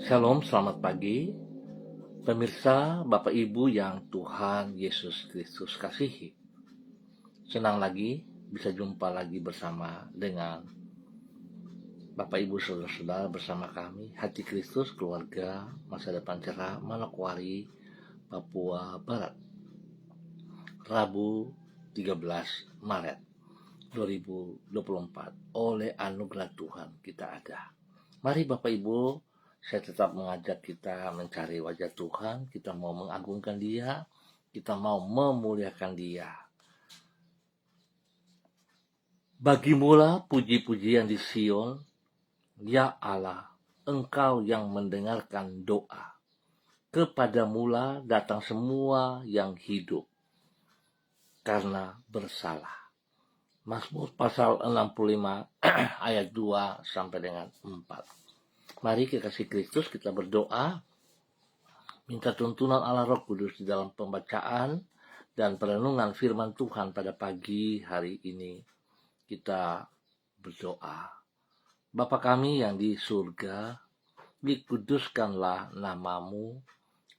Shalom, selamat pagi. Pemirsa, Bapak Ibu yang Tuhan Yesus Kristus kasihi. Senang lagi bisa jumpa lagi bersama dengan Bapak Ibu Saudara-saudara bersama kami, Hati Kristus Keluarga Masa Depan Cerah, Manokwari, Papua Barat. Rabu 13 Maret 2024. Oleh anugerah Tuhan kita ada. Mari Bapak Ibu, saya tetap mengajak kita mencari wajah Tuhan, kita mau mengagungkan Dia, kita mau memuliakan Dia. Bagimulah puji-pujian di Sion, ya Allah, Engkau yang mendengarkan doa. Kepadamulah datang semua yang hidup, karena bersalah. Mazmur pasal 65 ayat 2 sampai dengan 4. Mari kekasih Kristus kita berdoa, minta tuntunan Allah Roh Kudus di dalam pembacaan dan perenungan firman Tuhan pada pagi hari ini. Kita berdoa. Bapa kami yang di surga, dikuduskanlah namamu,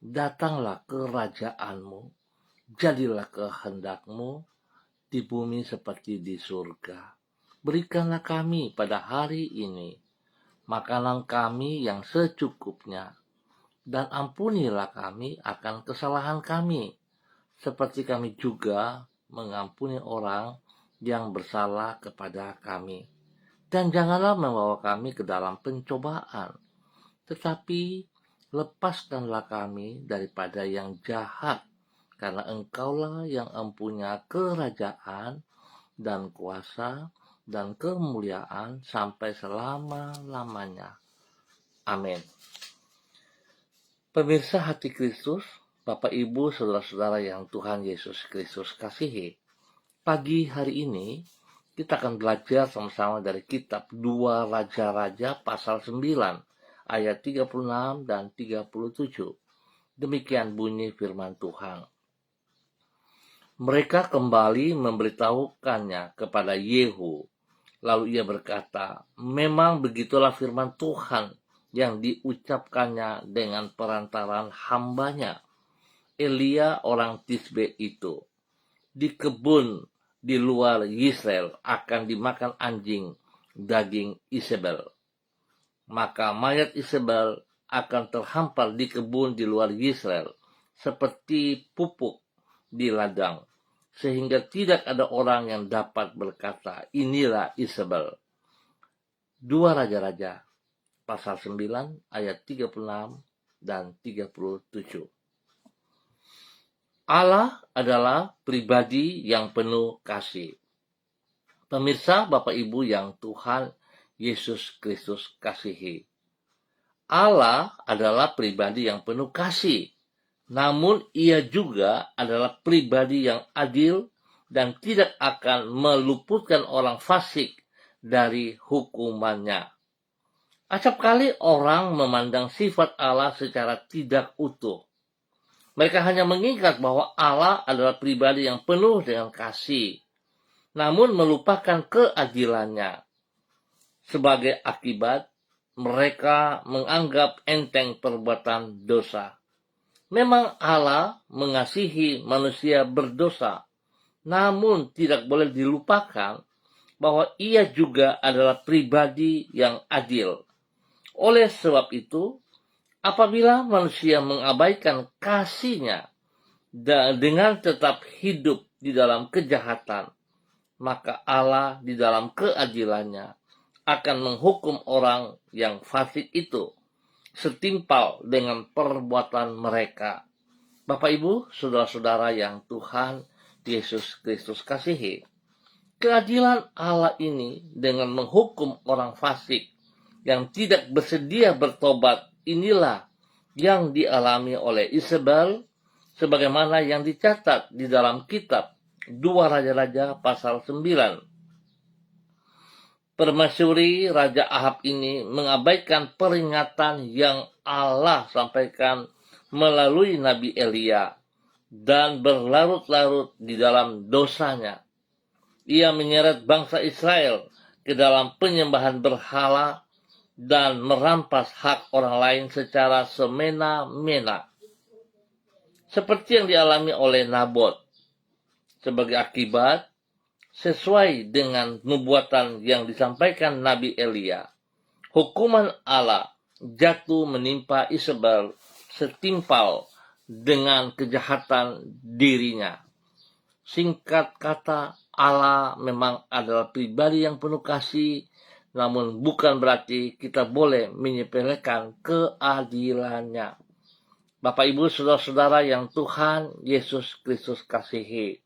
datanglah kerajaanmu, jadilah kehendakmu di bumi seperti di surga. Berikanlah kami pada hari ini makanan kami yang secukupnya, dan ampunilah kami akan kesalahan kami, seperti kami juga mengampuni orang yang bersalah kepada kami. Dan janganlah membawa kami ke dalam pencobaan, tetapi lepaskanlah kami daripada yang jahat, karena Engkaulah yang mempunyai kerajaan dan kuasa dan kemuliaan sampai selama-lamanya. Amin. Pemirsa Hati Kristus, Bapak Ibu, Saudara-saudara yang Tuhan Yesus Kristus kasihi. Pagi hari ini kita akan belajar sama-sama dari kitab 2 Raja-Raja pasal 9 ayat 36 dan 37. Demikian bunyi firman Tuhan. Mereka kembali memberitahukannya kepada Yehu. Lalu ia berkata, memang begitulah firman Tuhan yang diucapkannya dengan perantaran hambanya, Elia orang Tisbe itu. Di kebun di luar Yisrael akan dimakan anjing daging Isabel. Maka mayat Isabel akan terhampar di kebun di luar Yisrael, seperti pupuk di ladang, sehingga tidak ada orang yang dapat berkata, inilah Isabel. 2 Raja-Raja pasal 9 ayat 36 dan 37. Allah adalah pribadi yang penuh kasih. Pemirsa, Bapak Ibu yang Tuhan Yesus Kristus kasihi. Allah adalah pribadi yang penuh kasih. Namun ia juga adalah pribadi yang adil dan tidak akan meluputkan orang fasik dari hukumannya. Acap kali orang memandang sifat Allah secara tidak utuh. Mereka hanya mengingat bahwa Allah adalah pribadi yang penuh dengan kasih, namun melupakan keadilannya. Sebagai akibat, mereka menganggap enteng perbuatan dosa. Memang Allah mengasihi manusia berdosa, namun tidak boleh dilupakan bahwa ia juga adalah pribadi yang adil. Oleh sebab itu, apabila manusia mengabaikan kasihnya dengan tetap hidup di dalam kejahatan, maka Allah di dalam keadilannya akan menghukum orang yang fasik itu setimpal dengan perbuatan mereka. Bapak Ibu, saudara-saudara yang Tuhan Yesus Kristus kasihi, keadilan Allah ini dengan menghukum orang fasik yang tidak bersedia bertobat, inilah yang dialami oleh Isabel, sebagaimana yang dicatat di dalam kitab 2 Raja-Raja pasal 9. Permasyuri Raja Ahab ini mengabaikan peringatan yang Allah sampaikan melalui Nabi Elia dan berlarut-larut di dalam dosanya. Ia menyeret bangsa Israel ke dalam penyembahan berhala dan merampas hak orang lain secara semena-mena. Seperti yang dialami oleh Nabot. Sebagai akibat, sesuai dengan nubuatan yang disampaikan Nabi Elia, hukuman Allah jatuh menimpa Isabel setimpal dengan kejahatan dirinya. Singkat kata, Allah memang adalah pribadi yang penuh kasih, namun bukan berarti kita boleh menyepelekan keadilannya. Bapak, Ibu, saudara-saudara yang Tuhan Yesus Kristus kasihi,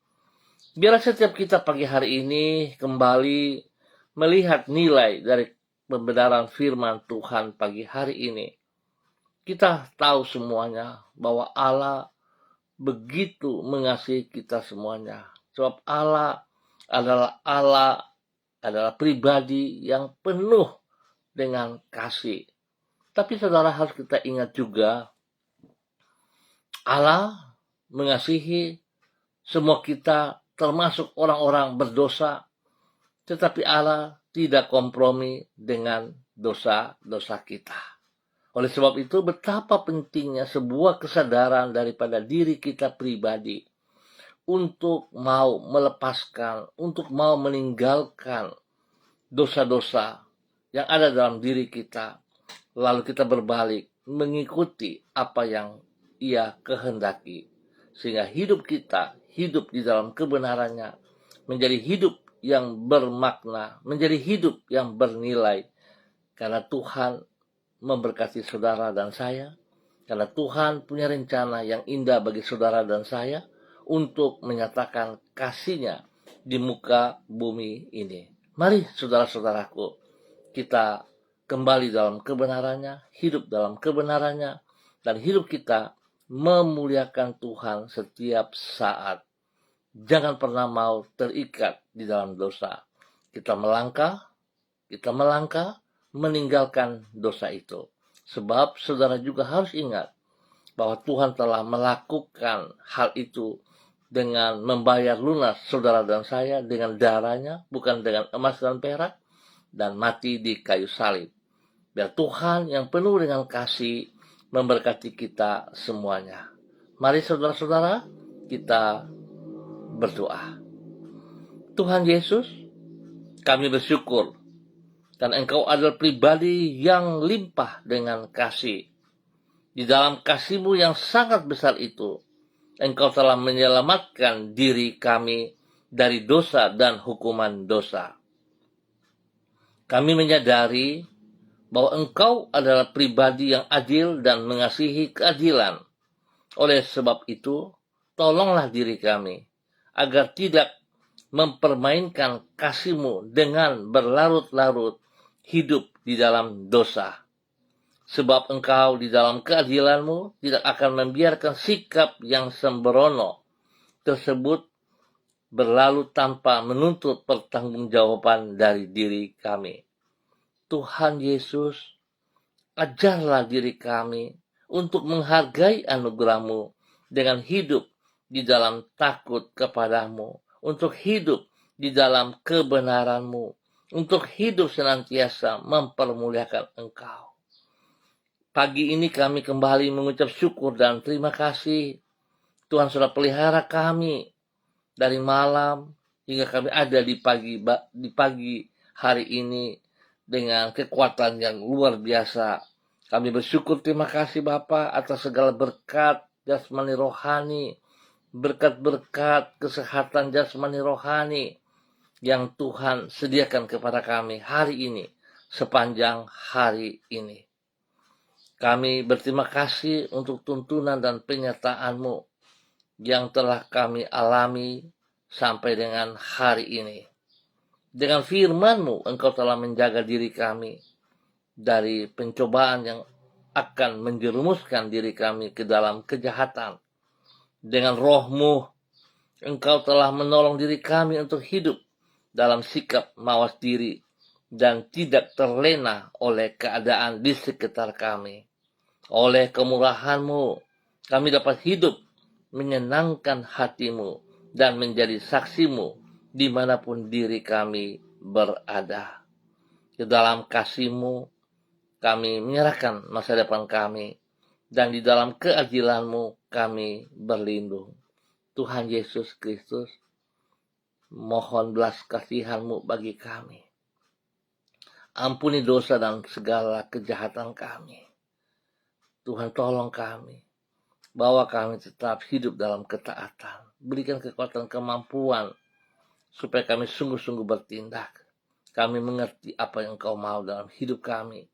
biarlah setiap kita pagi hari ini kembali melihat nilai dari pembenaran firman Tuhan pagi hari ini. Kita tahu semuanya bahwa Allah begitu mengasihi kita semuanya. Sebab Allah adalah pribadi yang penuh dengan kasih. Tapi saudara, harus kita ingat juga, Allah mengasihi semua kita, termasuk orang-orang berdosa, tetapi Allah tidak kompromi dengan dosa-dosa kita. Oleh sebab itu, betapa pentingnya sebuah kesadaran daripada diri kita pribadi untuk mau melepaskan, untuk mau meninggalkan dosa-dosa yang ada dalam diri kita, lalu kita berbalik mengikuti apa yang Ia kehendaki, sehingga hidup kita hidup di dalam kebenarannya, menjadi hidup yang bermakna, menjadi hidup yang bernilai, karena Tuhan memberkati saudara dan saya, karena Tuhan punya rencana yang indah bagi saudara dan saya untuk menyatakan kasih-Nya di muka bumi ini. Mari saudara-saudaraku, kita kembali dalam kebenarannya, hidup dalam kebenarannya, dan hidup kita memuliakan Tuhan setiap saat. Jangan pernah mau terikat di dalam dosa. Kita melangkah, meninggalkan dosa itu. Sebab saudara juga harus ingat bahwa Tuhan telah melakukan hal itu dengan membayar lunas saudara dan saya dengan darahnya, bukan dengan emas dan perak, dan mati di kayu salib. Biar Tuhan yang penuh dengan kasih memberkati kita semuanya. Mari saudara-saudara, kita berdoa. Tuhan Yesus, kami bersyukur dan Engkau adalah pribadi yang limpah dengan kasih. Di dalam kasih-Mu yang sangat besar itu, Engkau telah menyelamatkan diri kami dari dosa dan hukuman dosa. Kami menyadari bahwa Engkau adalah pribadi yang adil dan mengasihi keadilan. Oleh sebab itu, tolonglah diri kami agar tidak mempermainkan kasih-Mu dengan berlarut-larut hidup di dalam dosa. Sebab Engkau di dalam keadilan-Mu tidak akan membiarkan sikap yang sembrono tersebut berlalu tanpa menuntut pertanggungjawaban dari diri kami. Tuhan Yesus, ajarlah diri kami untuk menghargai anugerah-Mu dengan hidup di dalam takut kepada-Mu, untuk hidup di dalam kebenaran-Mu, untuk hidup senantiasa mempermuliakan Engkau. Pagi ini kami kembali mengucap syukur dan terima kasih. Tuhan sudah pelihara kami dari malam hingga kami ada di pagi hari ini dengan kekuatan yang luar biasa. Kami bersyukur, terima kasih Bapa atas segala berkat jasmani rohani, berkat-berkat kesehatan jasmani rohani yang Tuhan sediakan kepada kami hari ini, sepanjang hari ini. Kami berterima kasih untuk tuntunan dan penyertaan-Mu yang telah kami alami sampai dengan hari ini. Dengan firman-Mu, Engkau telah menjaga diri kami dari pencobaan yang akan menjerumuskan diri kami ke dalam kejahatan. Dengan Roh-Mu, Engkau telah menolong diri kami untuk hidup dalam sikap mawas diri dan tidak terlena oleh keadaan di sekitar kami. Oleh kemurahan-Mu, kami dapat hidup menyenangkan hati-Mu dan menjadi saksi-Mu dimanapun diri kami berada. Di dalam kasih-Mu, kami menyerahkan masa depan kami, dan di dalam keadilan-Mu kami berlindung. Tuhan Yesus Kristus, mohon belas kasihan-Mu bagi kami. Ampuni dosa dan segala kejahatan kami. Tuhan, tolong kami, bawa kami tetap hidup dalam ketaatan. Berikan kekuatan kemampuan supaya kami sungguh-sungguh bertindak. Kami mengerti apa yang Engkau mau dalam hidup kami,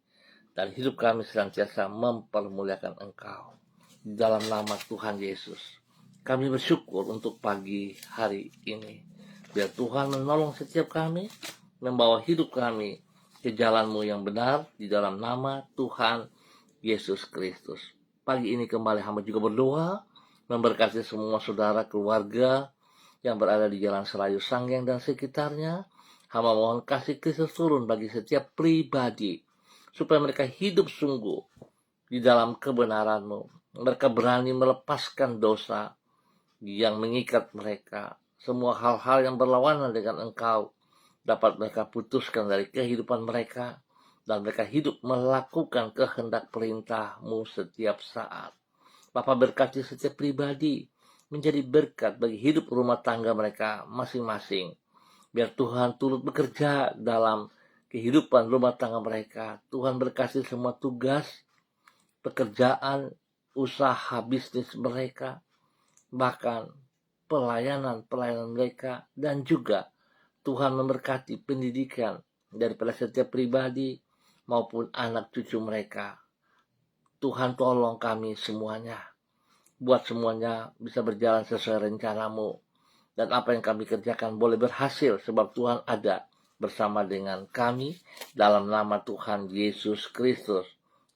dan hidup kami senantiasa mempermuliakan Engkau. Di dalam nama Tuhan Yesus, kami bersyukur untuk pagi hari ini. Biar Tuhan menolong setiap kami, membawa hidup kami ke jalan-Mu yang benar, di dalam nama Tuhan Yesus Kristus. Pagi ini kembali hamba juga berdoa, memberkati semua saudara keluarga yang berada di Jalan Serayu Sanggeng dan sekitarnya. Hamba mohon kasih Kristus turun bagi setiap pribadi, supaya mereka hidup sungguh di dalam kebenaran-Mu. Mereka berani melepaskan dosa yang mengikat mereka. Semua hal-hal yang berlawanan dengan Engkau dapat mereka putuskan dari kehidupan mereka, dan mereka hidup melakukan kehendak perintah-Mu setiap saat. Bapa, berkati setiap pribadi menjadi berkat bagi hidup rumah tangga mereka masing-masing. Biar Tuhan turut bekerja dalam kehidupan rumah tangga mereka. Tuhan berkati semua tugas, pekerjaan, usaha bisnis mereka, bahkan pelayanan mereka, dan juga Tuhan memberkati pendidikan daripada setiap pribadi maupun anak cucu mereka. Tuhan, tolong kami semuanya, buat semuanya bisa berjalan sesuai rencana-Mu, dan apa yang kami kerjakan boleh berhasil sebab Tuhan ada bersama dengan kami, dalam nama Tuhan Yesus Kristus.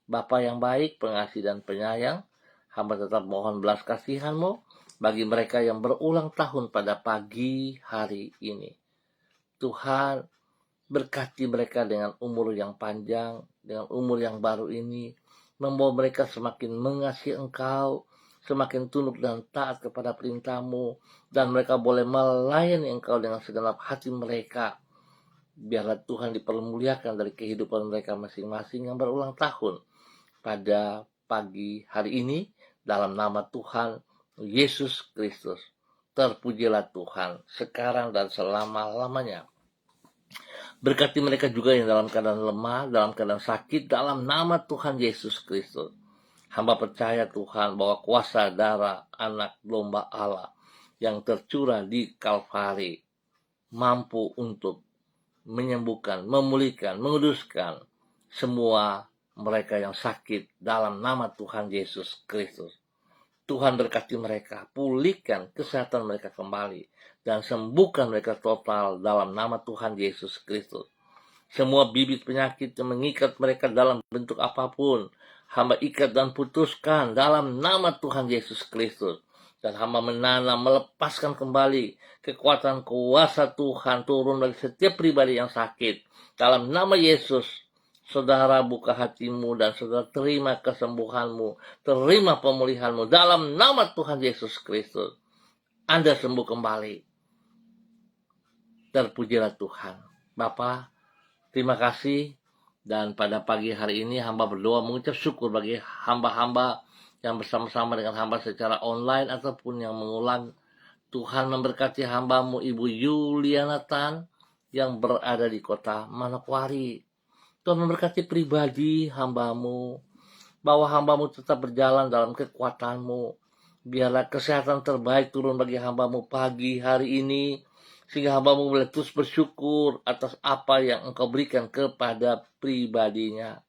Bapa yang baik, pengasih dan penyayang, hamba tetap mohon belas kasihan-Mu bagi mereka yang berulang tahun pada pagi hari ini. Tuhan, berkati mereka dengan umur yang panjang, dengan umur yang baru ini, membawa mereka semakin mengasihi Engkau, semakin tunduk dan taat kepada perintah-Mu, dan mereka boleh melayani Engkau dengan segenap hati mereka. Biarlah Tuhan dipermuliakan dari kehidupan mereka masing-masing yang berulang tahun pada pagi hari ini, dalam nama Tuhan Yesus Kristus. Terpujilah Tuhan sekarang dan selama-lamanya. Berkati mereka juga yang dalam keadaan lemah, dalam keadaan sakit, dalam nama Tuhan Yesus Kristus. Hamba percaya Tuhan bahwa kuasa darah anak domba Allah yang tercurah di Kalvari mampu untuk menyembuhkan, memulihkan, menguduskan semua mereka yang sakit dalam nama Tuhan Yesus Kristus. Tuhan berkati mereka, pulihkan kesehatan mereka kembali, dan sembuhkan mereka total dalam nama Tuhan Yesus Kristus. Semua bibit penyakit yang mengikat mereka dalam bentuk apapun, hamba ikat dan putuskan dalam nama Tuhan Yesus Kristus. Dan hamba menanam, melepaskan kembali kekuatan kuasa Tuhan turun bagi setiap pribadi yang sakit. Dalam nama Yesus, saudara buka hatimu dan saudara terima kesembuhanmu, terima pemulihanmu. Dalam nama Tuhan Yesus Kristus, Anda sembuh kembali. Terpujilah Tuhan. Bapa, terima kasih, dan pada pagi hari ini hamba berdoa mengucap syukur bagi hamba-hamba yang bersama-sama dengan hamba secara online ataupun yang mengulang. Tuhan memberkati hamba-Mu Ibu Yuliana Tan yang berada di kota Manokwari. Tuhan memberkati pribadi hamba-Mu, bahwa hamba-Mu tetap berjalan dalam kekuatan-Mu. Biarlah kesehatan terbaik turun bagi hamba-Mu pagi hari ini, sehingga hamba-Mu boleh terus bersyukur atas apa yang Engkau berikan kepada pribadinya.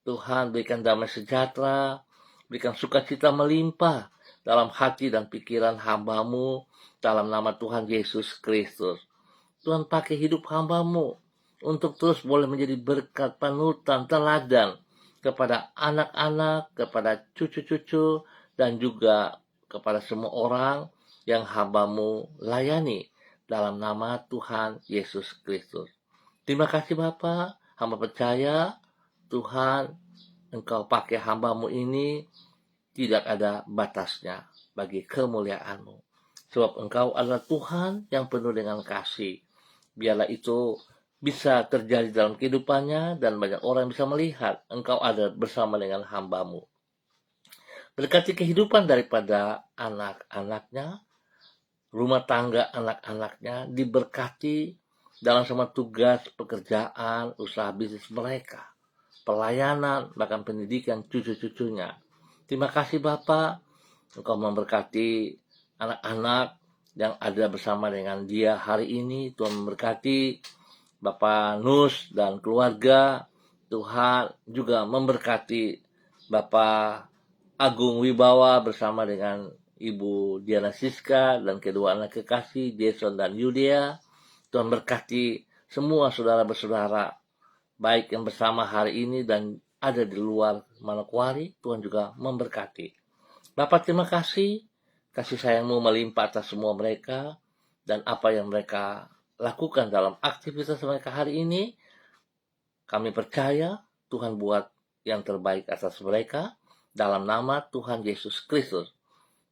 Tuhan, berikan damai sejahtera, berikan sukacita melimpah dalam hati dan pikiran hamba-Mu, dalam nama Tuhan Yesus Kristus. Tuhan, pakai hidup hamba-Mu untuk terus boleh menjadi berkat, panutan, teladan kepada anak-anak, kepada cucu-cucu, dan juga kepada semua orang yang hamba-Mu layani, dalam nama Tuhan Yesus Kristus. Terima kasih Bapa, hamba percaya Tuhan, Engkau pakai hamba-Mu ini tidak ada batasnya bagi kemuliaan-Mu. Sebab Engkau adalah Tuhan yang penuh dengan kasih. Biarlah itu bisa terjadi dalam kehidupannya, dan banyak orang bisa melihat Engkau ada bersama dengan hamba-Mu. Berkati kehidupan daripada anak-anaknya, rumah tangga anak-anaknya, diberkati dalam semua tugas, pekerjaan, usaha bisnis mereka, pelayanan, bahkan pendidikan cucu-cucunya. Terima kasih Bapak, Engkau memberkati anak-anak yang ada bersama dengan dia hari ini. Tuhan memberkati Bapak Nus dan keluarga. Tuhan juga memberkati Bapak Agung Wibawa bersama dengan Ibu Diana Siska dan kedua anak kekasih Jason dan Yudia. Tuhan berkati semua saudara bersaudara baik yang bersama hari ini dan ada di luar Manokwari. Tuhan juga memberkati. Bapak terima kasih sayang-Mu melimpah atas semua mereka dan apa yang mereka lakukan dalam aktivitas mereka hari ini. Kami percaya Tuhan buat yang terbaik atas mereka dalam nama Tuhan Yesus Kristus.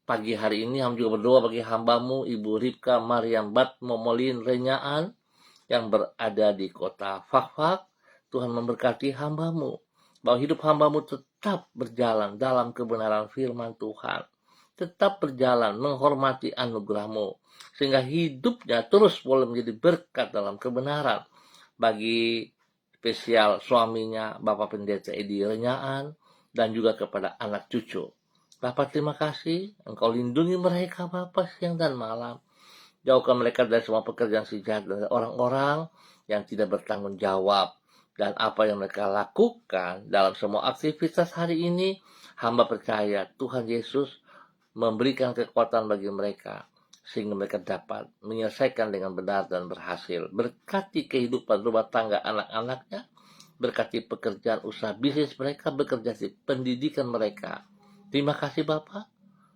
Pagi hari ini kami juga berdoa bagi hamba-Mu Ibu Ripka Mariam Bat Momolin Renyaan yang berada di kota Fakfak. Tuhan memberkati hamba-Mu, bahwa hidup hamba-Mu tetap berjalan dalam kebenaran firman Tuhan, tetap berjalan menghormati anugerah-Mu, sehingga hidupnya terus boleh menjadi berkat dalam kebenaran. Bagi spesial suaminya Bapak Pendeta Edi Renyaan dan juga kepada anak cucu. Bapak terima kasih, Engkau lindungi mereka Bapak siang dan malam. Jauhkan mereka dari semua pekerjaan si jahat dan orang-orang yang tidak bertanggung jawab. Dan apa yang mereka lakukan dalam semua aktivitas hari ini, hamba percaya Tuhan Yesus memberikan kekuatan bagi mereka, sehingga mereka dapat menyelesaikan dengan benar dan berhasil. Berkati kehidupan rumah tangga anak-anaknya, berkati pekerjaan usaha bisnis mereka, bekerja di pendidikan mereka. Terima kasih Bapak,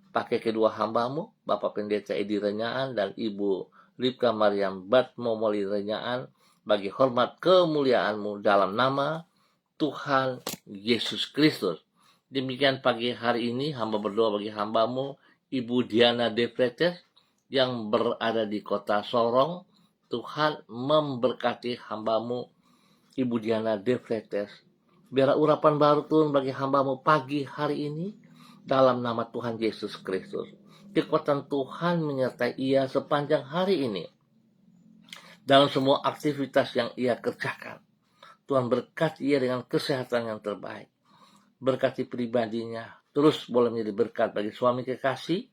pakai kedua hamba-Mu, Bapak Pendeta Edi Renyaan dan Ibu Ripka Mariam Bat Momoli Renyaan, bagi hormat kemuliaan-Mu dalam nama Tuhan Yesus Kristus. Demikian pagi hari ini hamba berdoa bagi hamba-Mu Ibu Diana De Fretes yang berada di kota Sorong. Tuhan memberkati hamba-Mu Ibu Diana De Fretes. Biar urapan baru turun bagi hamba-Mu pagi hari ini dalam nama Tuhan Yesus Kristus. Kekuatan Tuhan menyertai ia sepanjang hari ini dalam semua aktivitas yang ia kerjakan. Tuhan berkati ia dengan kesehatan yang terbaik. Berkati pribadinya, terus boleh menjadi berkat bagi suami kekasih,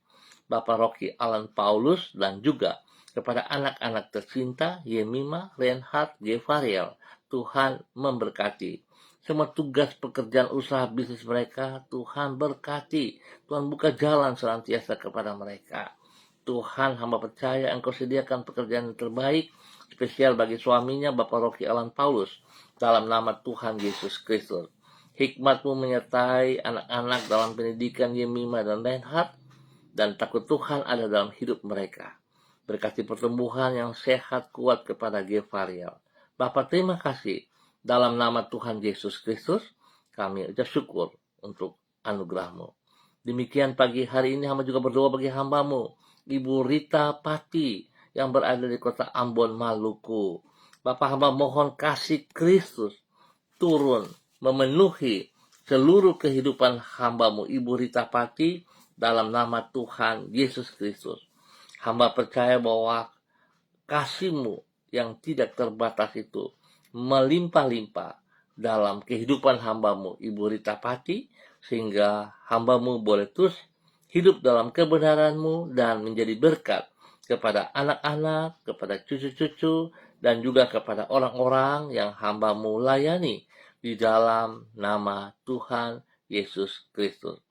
Bapak Rocky Alan Paulus, dan juga kepada anak-anak tercinta, Yemima, Reinhard, Gevariel. Tuhan memberkati. Semua tugas pekerjaan usaha bisnis mereka, Tuhan berkati. Tuhan buka jalan senantiasa kepada mereka. Tuhan, hamba percaya Engkau sediakan pekerjaan yang terbaik, spesial bagi suaminya, Bapak Rocky Alan Paulus, dalam nama Tuhan Yesus Kristus. Hikmat-Mu menyertai anak-anak dalam pendidikan Yemima dan Reinhard, dan takut Tuhan ada dalam hidup mereka. Berkati pertumbuhan yang sehat kuat kepada Gevariel. Bapak terima kasih. Dalam nama Tuhan Yesus Kristus, kami ucap syukur untuk anugerah-Mu. Demikian pagi hari ini hamba juga berdoa bagi hamba-Mu, Ibu Rita Pati, yang berada di kota Ambon, Maluku. Bapak hamba mohon kasih Kristus turun memenuhi seluruh kehidupan hamba-Mu, Ibu Rita Pati, dalam nama Tuhan Yesus Kristus. Hamba percaya bahwa kasih-Mu yang tidak terbatas itu melimpah-limpah dalam kehidupan hamba-Mu, Ibu Rita Pati, sehingga hamba-Mu boleh terus hidup dalam kebenaran-Mu dan menjadi berkat kepada anak-anak, kepada cucu-cucu, dan juga kepada orang-orang yang hamba-Mu layani di dalam nama Tuhan Yesus Kristus.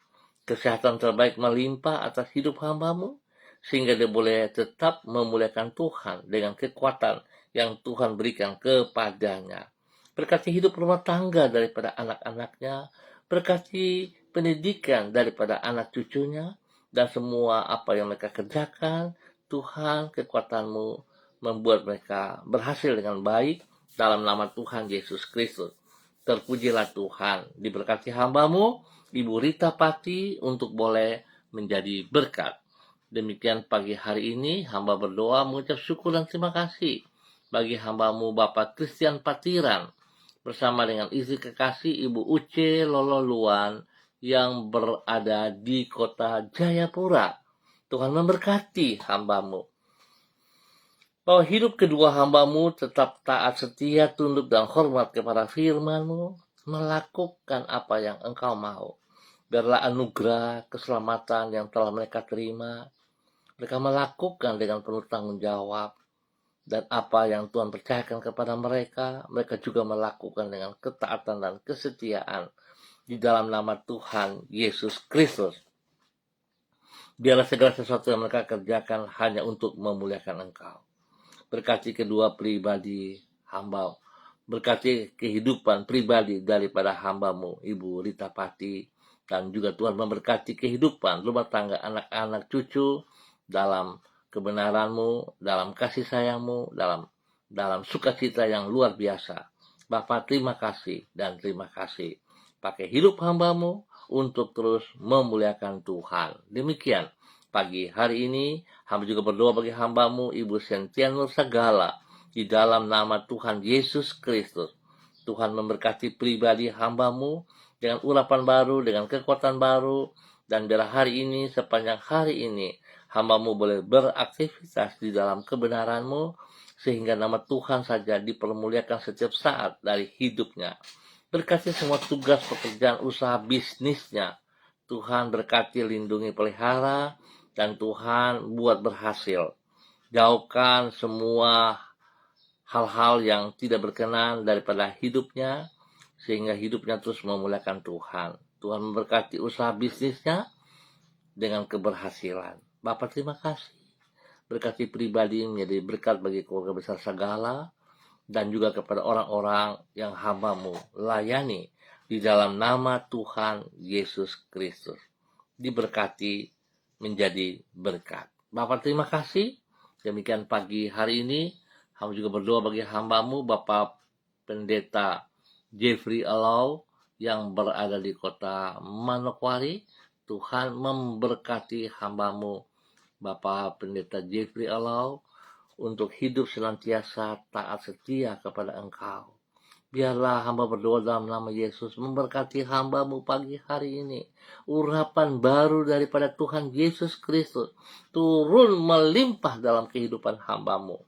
Kesehatan terbaik melimpah atas hidup hamba-Mu, sehingga dia boleh tetap memuliakan Tuhan dengan kekuatan yang Tuhan berikan kepadanya. Berkati hidup rumah tangga daripada anak-anaknya, berkati pendidikan daripada anak cucunya, dan semua apa yang mereka kerjakan, Tuhan kekuatan-Mu membuat mereka berhasil dengan baik dalam nama Tuhan Yesus Kristus. Terpujilah Tuhan, diberkati hamba-Mu, Ibu Rita Pati, untuk boleh menjadi berkat. Demikian pagi hari ini, hamba berdoa mengucap syukur dan terima kasih bagi hambamu Bapak Christian Patiran bersama dengan istri kekasih Ibu Uce Lololuan yang berada di kota Jayapura. Tuhan memberkati hambamu, bahwa hidup kedua hambamu tetap taat, setia, tunduk, dan hormat kepada firman-Mu, melakukan apa yang Engkau mau. Biarlah anugerah keselamatan yang telah mereka terima, mereka melakukan dengan penuh tanggung jawab, dan apa yang Tuhan percayakan kepada mereka, mereka juga melakukan dengan ketaatan dan kesetiaan di dalam nama Tuhan Yesus Kristus. Biarlah segala sesuatu yang mereka kerjakan hanya untuk memuliakan Engkau. Berkati kedua pribadi hamba, berkati kehidupan pribadi daripada hambamu Ibu Rita Pati, dan juga Tuhan memberkati kehidupan rumah tangga anak-anak cucu dalam kebenaran-Mu, dalam kasih sayang-Mu, dalam sukacita yang luar biasa. Bapa, terima kasih dan terima kasih. Pakai hidup hambamu untuk terus memuliakan Tuhan. Demikian pagi hari ini, hamba juga berdoa bagi hambamu Ibu Sentianur Sagala di dalam nama Tuhan Yesus Kristus. Tuhan memberkati pribadi hambamu dengan urapan baru, dengan kekuatan baru, dan biar hari ini, sepanjang hari ini, hambamu boleh beraktivitas di dalam kebenaran-Mu, sehingga nama Tuhan saja dipermuliakan setiap saat dari hidupnya. Berkati semua tugas pekerjaan usaha bisnisnya. Tuhan berkati, lindungi, pelihara, dan Tuhan buat berhasil. Jauhkan semua hal-hal yang tidak berkenan daripada hidupnya, sehingga hidupnya terus memuliakan Tuhan. Tuhan memberkati usaha bisnisnya dengan keberhasilan. Bapak, terima kasih. Berkati pribadi menjadi berkat bagi keluarga besar Sagala, dan juga kepada orang-orang yang hambamu layani di dalam nama Tuhan Yesus Kristus. Diberkati menjadi berkat. Bapak, terima kasih. Demikian pagi hari ini, hamba juga berdoa bagi hambamu Bapak Pendeta Jeffrey Alau yang berada di kota Manokwari. Tuhan memberkati hambamu Bapak Pendeta Jeffrey Alau untuk hidup senantiasa taat setia kepada Engkau. Biarlah hamba berdoa dalam nama Yesus, memberkati hambamu pagi hari ini. Urapan baru daripada Tuhan Yesus Kristus turun melimpah dalam kehidupan hambamu.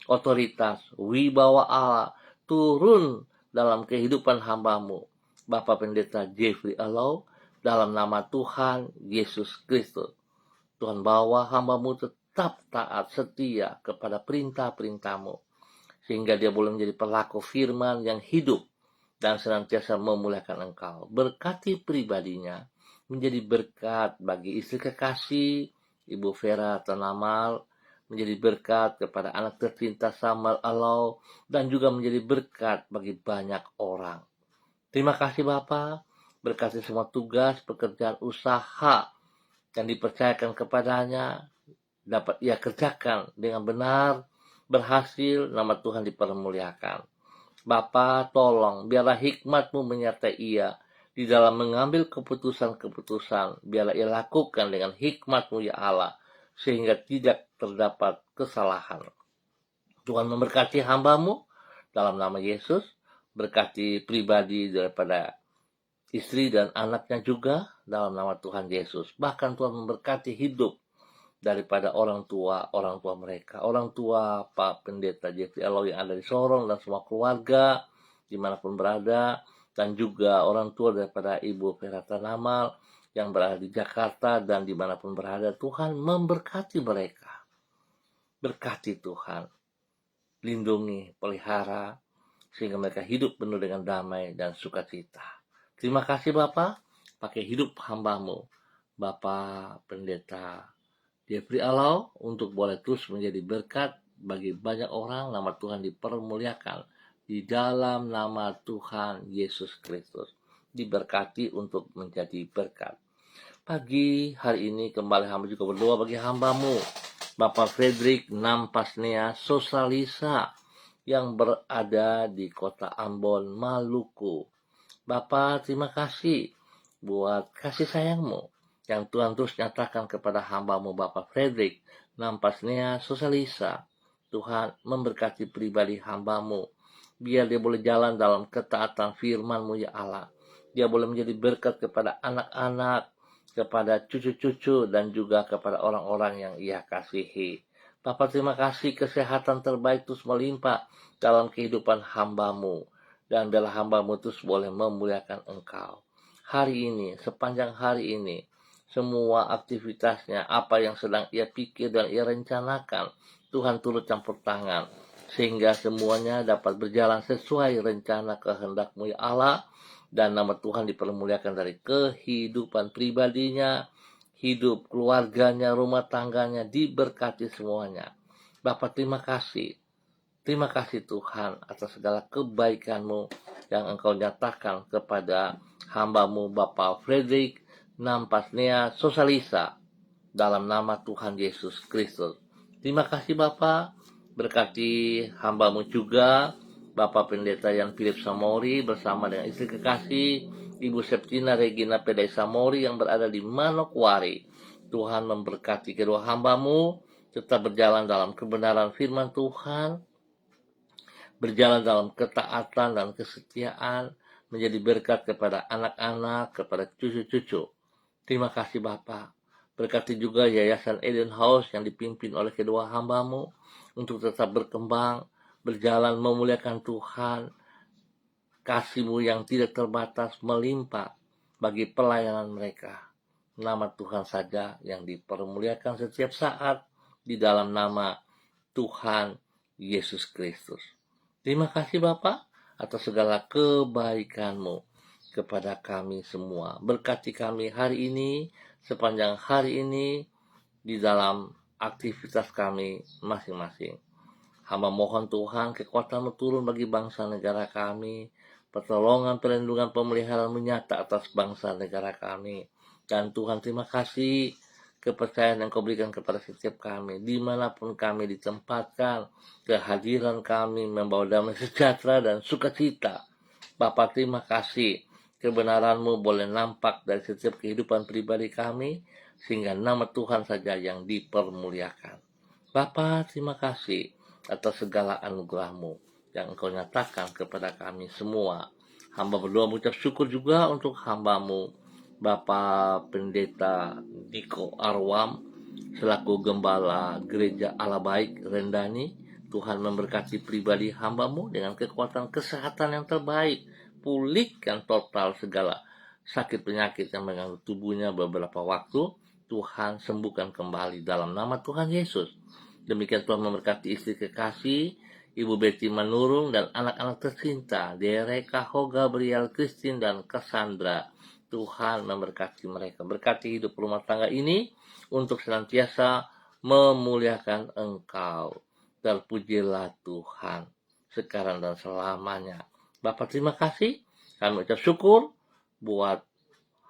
Otoritas, wibawa Allah turun dalam kehidupan hambamu Bapak Pendeta Jeffrey Alau, dalam nama Tuhan Yesus Kristus. Tuhan, bawa hambamu tetap taat setia kepada perintah-perintah-Mu, sehingga dia boleh menjadi pelaku firman yang hidup dan senantiasa memuliakan Engkau. Berkati pribadinya menjadi berkat bagi istri kekasih Ibu Vera Tanamal, menjadi berkat kepada anak tercinta Samuel Alau, dan juga menjadi berkat bagi banyak orang. Terima kasih Bapa, berkati semua tugas pekerjaan usaha yang dipercayakan kepadanya dapat ia kerjakan dengan benar, berhasil, nama Tuhan dipermuliakan. Bapa, tolong biarlah hikmat-Mu menyertai ia di dalam mengambil keputusan-keputusan. Biarlah ia lakukan dengan hikmat-Mu ya Allah, sehingga tidak terdapat kesalahan. Tuhan memberkati hamba-Mu dalam nama Yesus. Berkati pribadi daripada istri dan anaknya juga dalam nama Tuhan Yesus. Bahkan Tuhan memberkati hidup daripada orang tua mereka, orang tua Pak Pendeta Jeffrey Alau yang ada di Sorong dan semua keluarga dimanapun berada, dan juga orang tua daripada Ibu Vera Tanamal yang berada di Jakarta dan dimanapun berada. Tuhan memberkati mereka. Berkati Tuhan, lindungi, pelihara, sehingga mereka hidup penuh dengan damai dan sukacita. Terima kasih Bapak, pakai hidup hamba-Mu Bapak Pendeta Jeffrey Alau untuk boleh terus menjadi berkat bagi banyak orang. Nama Tuhan dipermuliakan di dalam nama Tuhan Yesus Kristus. Diberkati untuk menjadi berkat. Pagi hari ini kembali hamba juga berdoa bagi hamba-Mu Bapak Frederick Nampasnea Sosalisa yang berada di kota Ambon, Maluku. Bapak, terima kasih buat kasih sayang-Mu yang Tuhan terus nyatakan kepada hamba-Mu Bapak Frederick Nampasnea Sosalisa. Tuhan memberkati pribadi hamba-Mu. Biar dia boleh jalan dalam ketaatan firman-Mu ya Allah. Dia boleh menjadi berkat kepada anak-anak, kepada cucu-cucu, dan juga kepada orang-orang yang Ia kasihi. Bapa, terima kasih kesehatan terbaik terus melimpah dalam kehidupan hamba-Mu. Dan biarlah hamba-Mu terus boleh memuliakan Engkau. Hari ini, sepanjang hari ini, semua aktivitasnya, apa yang sedang ia pikir dan ia rencanakan, Tuhan turut campur tangan, sehingga semuanya dapat berjalan sesuai rencana kehendak-Mu ya Allah, dan nama Tuhan dipermuliakan dari kehidupan pribadinya, hidup keluarganya, rumah tangganya, diberkati semuanya. Bapak, terima kasih. Terima kasih Tuhan atas segala kebaikan-Mu yang Engkau nyatakan kepada hamba-Mu Bapak Frederick Nampasnea Sosalisa dalam nama Tuhan Yesus Kristus. Terima kasih Bapak, berkati hamba-Mu juga Bapak Pendeta Yan Philip Samori bersama dengan istri kekasih Ibu Septina Regina Pedai Samori yang berada di Manokwari. Tuhan memberkati kedua hamba-Mu tetap berjalan dalam kebenaran firman Tuhan, berjalan dalam ketaatan dan kesetiaan, menjadi berkat kepada anak-anak, kepada cucu-cucu. Terima kasih Bapak. Berkati juga Yayasan Eden House yang dipimpin oleh kedua hamba-Mu untuk tetap berkembang, berjalan memuliakan Tuhan. Kasih-Mu yang tidak terbatas melimpah bagi pelayanan mereka. Nama Tuhan saja yang dipermuliakan setiap saat di dalam nama Tuhan Yesus Kristus. Terima kasih Bapak atas segala kebaikan-Mu kepada kami semua. Berkati kami hari ini, sepanjang hari ini, di dalam aktivitas kami masing-masing. Hamba mohon Tuhan kekuatan-Mu turun bagi bangsa negara kami, pertolongan, perlindungan, pemeliharaan menyata atas bangsa negara kami. Dan Tuhan terima kasih kepercayaan yang Kau berikan kepada setiap kami, dimanapun kami ditempatkan, kehadiran kami membawa damai sejahtera dan sukacita. Bapa, terima kasih, kebenaran-Mu boleh nampak dari setiap kehidupan pribadi kami, sehingga nama Tuhan saja yang dipermuliakan. Bapa, terima kasih atas segala anugerah-Mu yang Engkau nyatakan kepada kami semua. Hamba berdoa mengucap syukur juga untuk hamba-Mu Bapak Pendeta Diko Arwam selaku Gembala Gereja Allah Baik Rendani. Tuhan memberkati pribadi hamba-Mu dengan kekuatan kesehatan yang terbaik, pulihkan total segala sakit penyakit yang mengganggu tubuhnya beberapa waktu. Tuhan sembuhkan kembali dalam nama Tuhan Yesus. Demikian Tuhan memberkati istri kekasih Ibu Betty Manurung dan anak-anak tercinta Dereka, Ho, Gabriel, Christine, dan Cassandra. Tuhan memberkati mereka. Berkati hidup rumah tangga ini untuk senantiasa memuliakan Engkau. Terpujilah Tuhan sekarang dan selamanya. Bapak terima kasih. Kami ucap syukur buat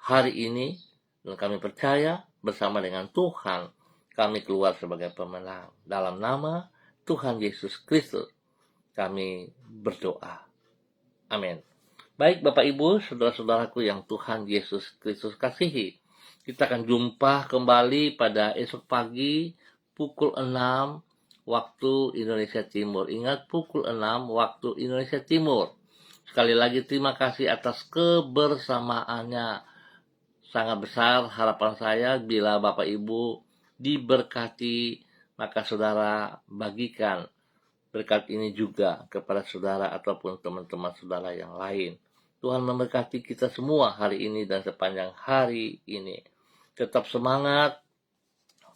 hari ini. Dan kami percaya bersama dengan Tuhan kami keluar sebagai pemenang. Dalam nama Tuhan Yesus Kristus kami berdoa. Amin. Baik Bapak Ibu, saudara-saudaraku yang Tuhan Yesus Kristus kasihi. Kita akan jumpa kembali pada esok pagi pukul 6 waktu Indonesia Timur. Ingat, pukul 6 waktu Indonesia Timur. Sekali lagi terima kasih atas kebersamaannya. Sangat besar harapan saya bila Bapak Ibu diberkati, maka saudara bagikan berkat ini juga kepada saudara ataupun teman-teman saudara yang lain. Tuhan memberkati kita semua hari ini dan sepanjang hari ini. Tetap semangat,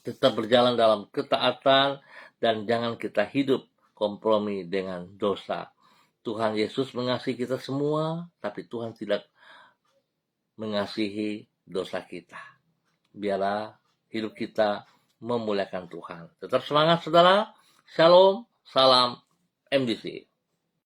tetap berjalan dalam ketaatan, dan jangan kita hidup kompromi dengan dosa. Tuhan Yesus mengasihi kita semua, tapi Tuhan tidak mengasihi dosa kita. Biarlah hidup kita memuliakan Tuhan. Tetap semangat saudara. Shalom, salam MDC.